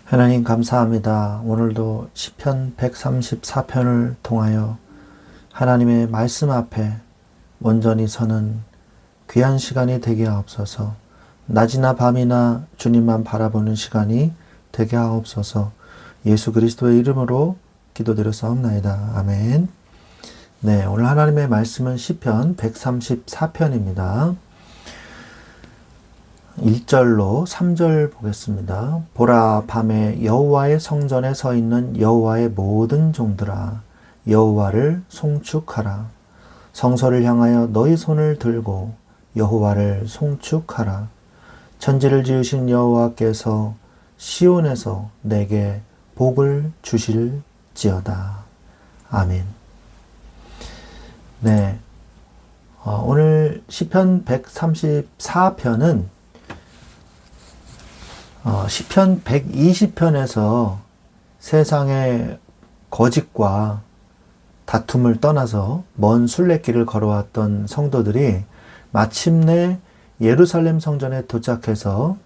하나님 감사합니다. 오늘도 시편 134편을 통하여 하나님의 말씀 앞에 온전히 서는 귀한 시간이 되게 하옵소서. 낮이나 밤이나 주님만 바라보는 시간이 되게 하옵소서. 예수 그리스도의 이름으로 기도드렸사옵나이다. 아멘. 네, 오늘 하나님의 말씀은 시편 134편입니다. 1절로 3절 보겠습니다. 보라, 밤에 여호와의 성전에 서 있는 여호와의 모든 종들아, 여호와를 송축하라. 성소를 향하여 너희 손을 들고 여호와를 송축하라. 천지를 지으신 여호와께서 시온에서 내게 복을 주실지어다. 아멘. 네, 오늘 시편 134편은 시편 120편에서 세상의 거짓과 다툼을 떠나서 먼 순례길을 걸어왔던 성도들이 마침내 예루살렘 성전에 도착해서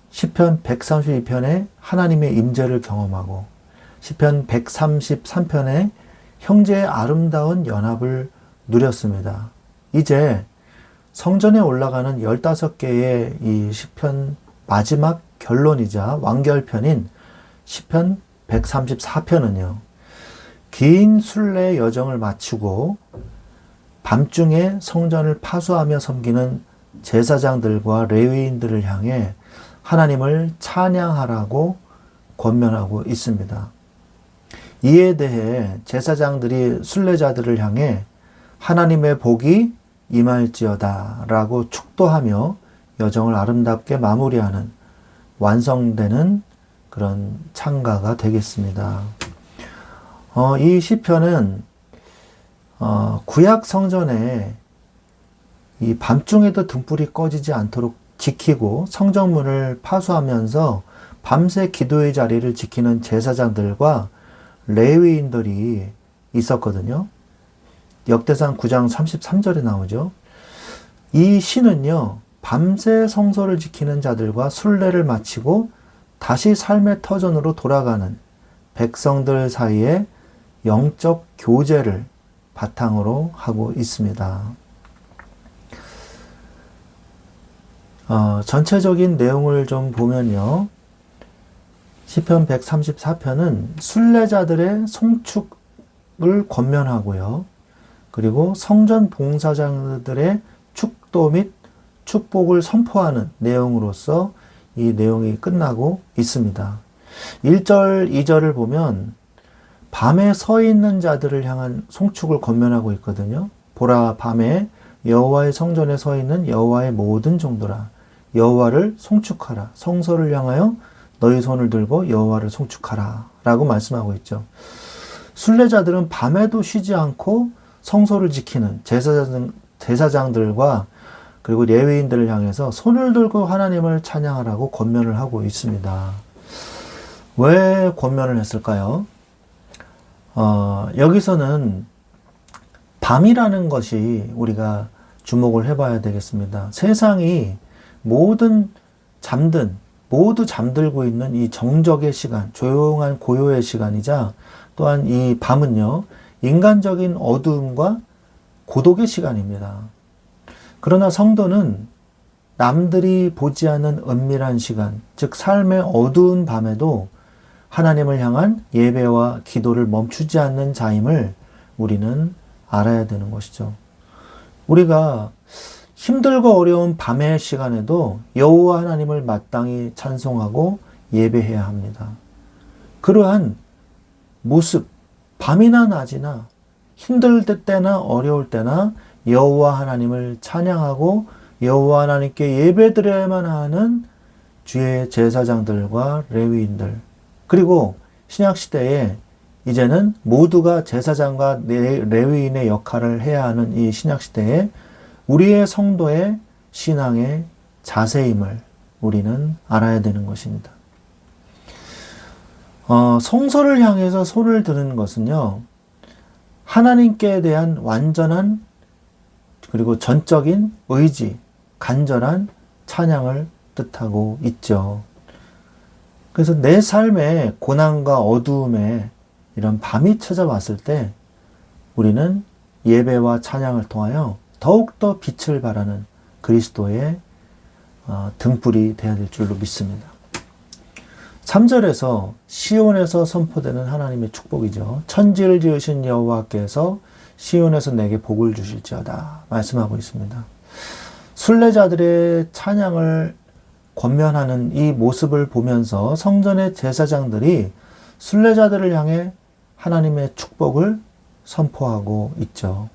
시편 132편에 하나님의 임재를 경험하고 시편 133편에 형제의 아름다운 연합을 누렸습니다. 이제 성전에 올라가는 15개의 이 시편 마지막 결론이자 완결편인 시편 134편은요. 긴 순례 여정을 마치고 밤중에 성전을 파수하며 섬기는 제사장들과 레위인들을 향해 하나님을 찬양하라고 권면하고 있습니다. 이에 대해 제사장들이 순례자들을 향해 하나님의 복이 임할지어다 라고 축도하며 여정을 아름답게 마무리하는 완성되는 그런 찬가가 되겠습니다. 이 시편은 구약 성전에 이 밤중에도 등불이 꺼지지 않도록 지키고 성전문을 파수하면서 밤새 기도의 자리를 지키는 제사장들과 레위인들이 있었거든요. 역대상 9장 33절에 나오죠. 이 시는요, 밤새 성소를 지키는 자들과 순례를 마치고 다시 삶의 터전으로 돌아가는 백성들 사이에 영적 교제를 바탕으로 하고 있습니다. 전체적인 내용을 좀 보면요. 시편 134편은 순례자들의 송축을 권면하고요. 그리고 성전 봉사자들의 축도 및 축복을 선포하는 내용으로서 이 내용이 끝나고 있습니다. 1절, 2절을 보면 밤에 서 있는 자들을 향한 송축을 권면하고 있거든요. 보라, 밤에 여호와의 성전에 서 있는 여호와의 모든 종들아, 여호와를 송축하라. 성소를 향하여 너희 손을 들고 여호와를 송축하라 라고 말씀하고 있죠. 순례자들은 밤에도 쉬지 않고 성소를 지키는 제사장들과 그리고 레위인들을 향해서 손을 들고 하나님을 찬양하라고 권면을 하고 있습니다. 왜 권면을 했을까요? 여기서는 밤이라는 것이 우리가 주목을 해봐야 되겠습니다. 세상이 모두 잠들고 있는 이 정적의 시간, 조용한 고요의 시간이자 또한 이 밤은요, 인간적인 어두움과 고독의 시간입니다. 그러나 성도는 남들이 보지 않는 은밀한 시간, 즉 삶의 어두운 밤에도 하나님을 향한 예배와 기도를 멈추지 않는 자임을 우리는 알아야 되는 것이죠. 우리가 힘들고 어려운 밤의 시간에도 여호와 하나님을 마땅히 찬송하고 예배해야 합니다. 그러한 모습, 밤이나 낮이나 힘들 때나 어려울 때나 여호와 하나님을 찬양하고 여호와 하나님께 예배드려야만 하는 주의 제사장들과 레위인들, 그리고 신약시대에 이제는 모두가 제사장과 레위인의 역할을 해야 하는 이 신약시대에 우리의 성도의 신앙의 자세임을 우리는 알아야 되는 것입니다. 성소를 향해서 손을 드는 것은요, 하나님께 대한 완전한 그리고 전적인 의지, 간절한 찬양을 뜻하고 있죠. 그래서 내 삶에 고난과 어두움에 이런 밤이 찾아왔을 때 우리는 예배와 찬양을 통하여 더욱더 빛을 발하는 그리스도의 등불이 되어야 될 줄로 믿습니다. 3절에서 시온에서 선포되는 하나님의 축복이죠. 천지를 지으신 여호와께서 시온에서 내게 복을 주실지어다 말씀하고 있습니다. 순례자들의 찬양을 권면하는 이 모습을 보면서 성전의 제사장들이 순례자들을 향해 하나님의 축복을 선포하고 있죠.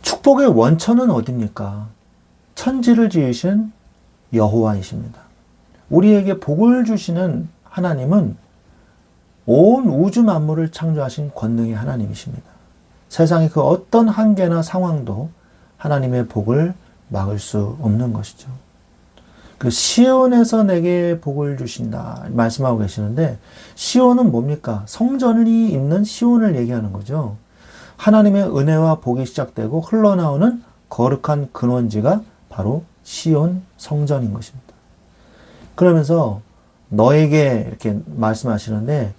축복의 원천은 어디입니까? 천지를 지으신 여호와이십니다. 우리에게 복을 주시는 하나님은 온 우주 만물을 창조하신 권능의 하나님이십니다. 세상의 그 어떤 한계나 상황도 하나님의 복을 막을 수 없는 것이죠. 그 시온에서 내게 복을 주신다 말씀하고 계시는데, 시온은 뭡니까? 성전이 있는 시온을 얘기하는 거죠. 하나님의 은혜와 복이 시작되고 흘러나오는 거룩한 근원지가 바로 시온 성전인 것입니다. 그러면서 너에게 이렇게 말씀하시는데,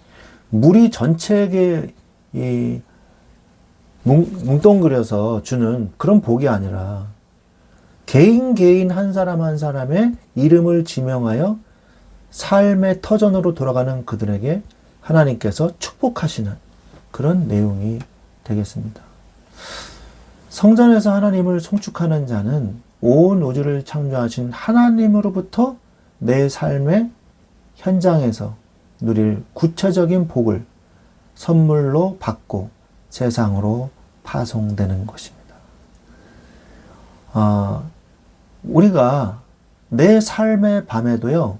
물이 전체에게 뭉뚱그려서 주는 그런 복이 아니라 개인 한 사람 한 사람의 이름을 지명하여 삶의 터전으로 돌아가는 그들에게 하나님께서 축복하시는 그런 내용이 되겠습니다. 성전에서 하나님을 송축하는 자는 온 우주를 창조하신 하나님으로부터 내 삶의 현장에서 누릴 구체적인 복을 선물로 받고 세상으로 파송되는 것입니다. 우리가 내 삶의 밤에도요,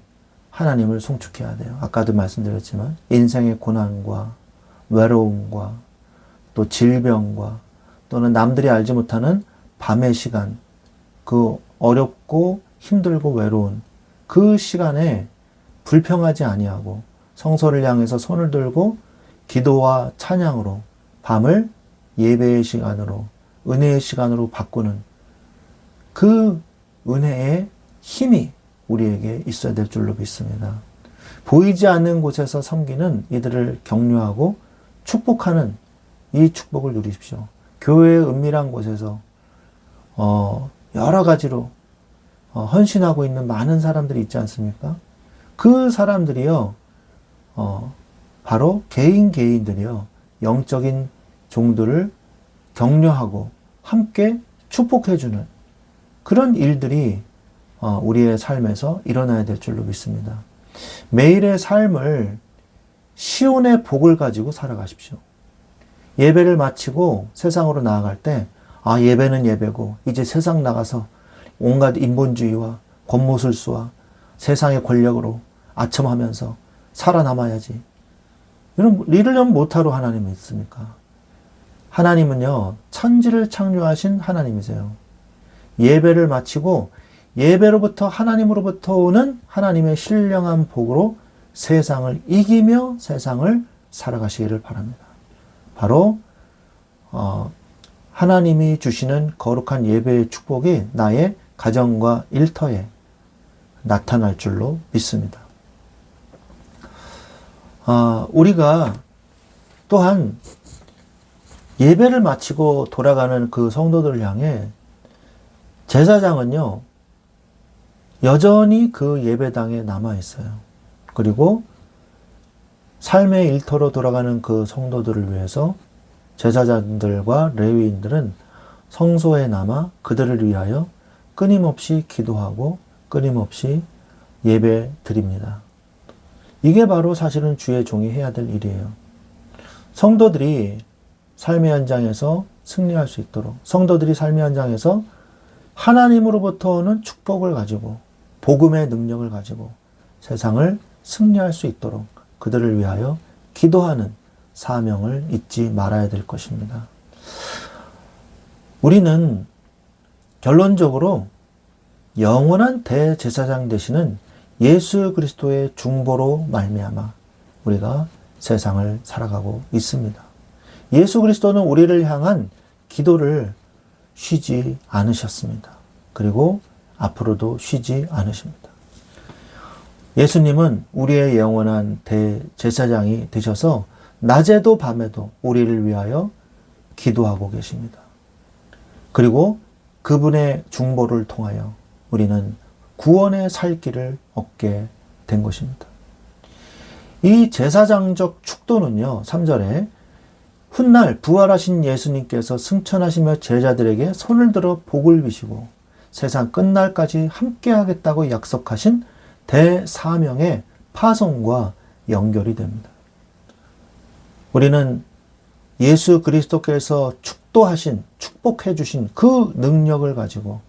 하나님을 송축해야 돼요. 아까도 말씀드렸지만 인생의 고난과 외로움과 또 질병과 또는 남들이 알지 못하는 밤의 시간, 그 어렵고 힘들고 외로운 그 시간에 불평하지 아니하고 성소를 향해서 손을 들고 기도와 찬양으로 밤을 예배의 시간으로, 은혜의 시간으로 바꾸는 그 은혜의 힘이 우리에게 있어야 될 줄로 믿습니다. 보이지 않는 곳에서 섬기는 이들을 격려하고 축복하는 이 축복을 누리십시오. 교회의 은밀한 곳에서 여러 가지로 헌신하고 있는 많은 사람들이 있지 않습니까? 그 사람들이요, 바로 개인들이요, 영적인 종들을 격려하고 함께 축복해주는 그런 일들이 우리의 삶에서 일어나야 될 줄로 믿습니다. 매일의 삶을 시온의 복을 가지고 살아가십시오. 예배를 마치고 세상으로 나아갈 때, 예배는 예배고 이제 세상 나가서 온갖 인본주의와 권모술수와 세상의 권력으로 아첨하면서 살아남아야지. 이러려면 못하러 하나님이 있습니까? 하나님은요, 천지를 창조하신 하나님이세요. 예배를 마치고 예배로부터 하나님으로부터 오는 하나님의 신령한 복으로 세상을 이기며 세상을 살아가시기를 바랍니다. 바로 하나님이 주시는 거룩한 예배의 축복이 나의 가정과 일터에 나타날 줄로 믿습니다. 우리가 또한 예배를 마치고 돌아가는 그 성도들을 향해 제사장은요, 여전히 그 예배당에 남아 있어요. 그리고 삶의 일터로 돌아가는 그 성도들을 위해서 제사장들과 레위인들은 성소에 남아 그들을 위하여 끊임없이 기도하고 끊임없이 예배 드립니다. 이게 바로 사실은 주의 종이 해야 될 일이에요. 성도들이 삶의 현장에서 승리할 수 있도록, 성도들이 삶의 현장에서 하나님으로부터 오는 축복을 가지고 복음의 능력을 가지고 세상을 승리할 수 있도록 그들을 위하여 기도하는 사명을 잊지 말아야 될 것입니다. 우리는 결론적으로 영원한 대제사장 되시는 예수 그리스도의 중보로 말미암아 우리가 세상을 살아가고 있습니다. 예수 그리스도는 우리를 향한 기도를 쉬지 않으셨습니다. 그리고 앞으로도 쉬지 않으십니다. 예수님은 우리의 영원한 대제사장이 되셔서 낮에도 밤에도 우리를 위하여 기도하고 계십니다. 그리고 그분의 중보를 통하여 우리는 구원의 살 길을 얻게 된 것입니다. 이 제사장적 축도는요, 3절에 훗날 부활하신 예수님께서 승천하시며 제자들에게 손을 들어 복을 비시고 세상 끝날까지 함께 하겠다고 약속하신 대사명의 파송과 연결이 됩니다. 우리는 예수 그리스도께서 축도하신, 축복해 주신 그 능력을 가지고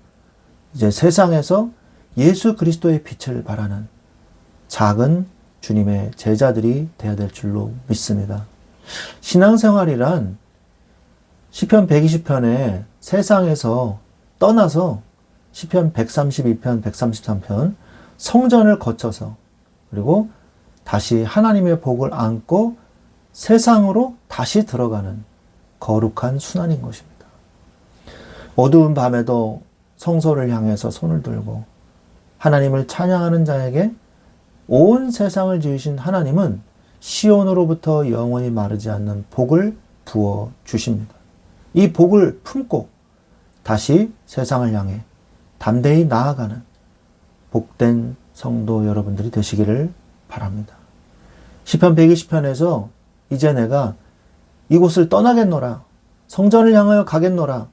이제 세상에서 예수 그리스도의 빛을 발하는 작은 주님의 제자들이 되어야 될 줄로 믿습니다. 신앙생활이란 시편 120편에 세상에서 떠나서 시편 132편, 133편 성전을 거쳐서 그리고 다시 하나님의 복을 안고 세상으로 다시 들어가는 거룩한 순환인 것입니다. 어두운 밤에도 성소를 향해서 손을 들고 하나님을 찬양하는 자에게 온 세상을 지으신 하나님은 시온으로부터 영원히 마르지 않는 복을 부어 주십니다. 이 복을 품고 다시 세상을 향해 담대히 나아가는 복된 성도 여러분들이 되시기를 바랍니다. 시편 120편에서 이제 내가 이곳을 떠나겠노라, 성전을 향하여 가겠노라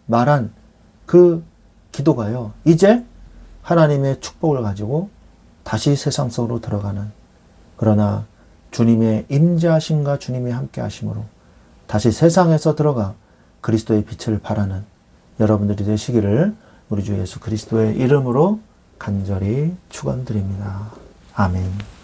말한 그 기도가요, 이제 하나님의 축복을 가지고 다시 세상 속으로 들어가는, 그러나 주님의 임재하심과 주님의 함께 하심으로 다시 세상에서 들어가 그리스도의 빛을 발하는 여러분들이 되시기를 우리 주 예수 그리스도의 이름으로 간절히 축원드립니다. 아멘.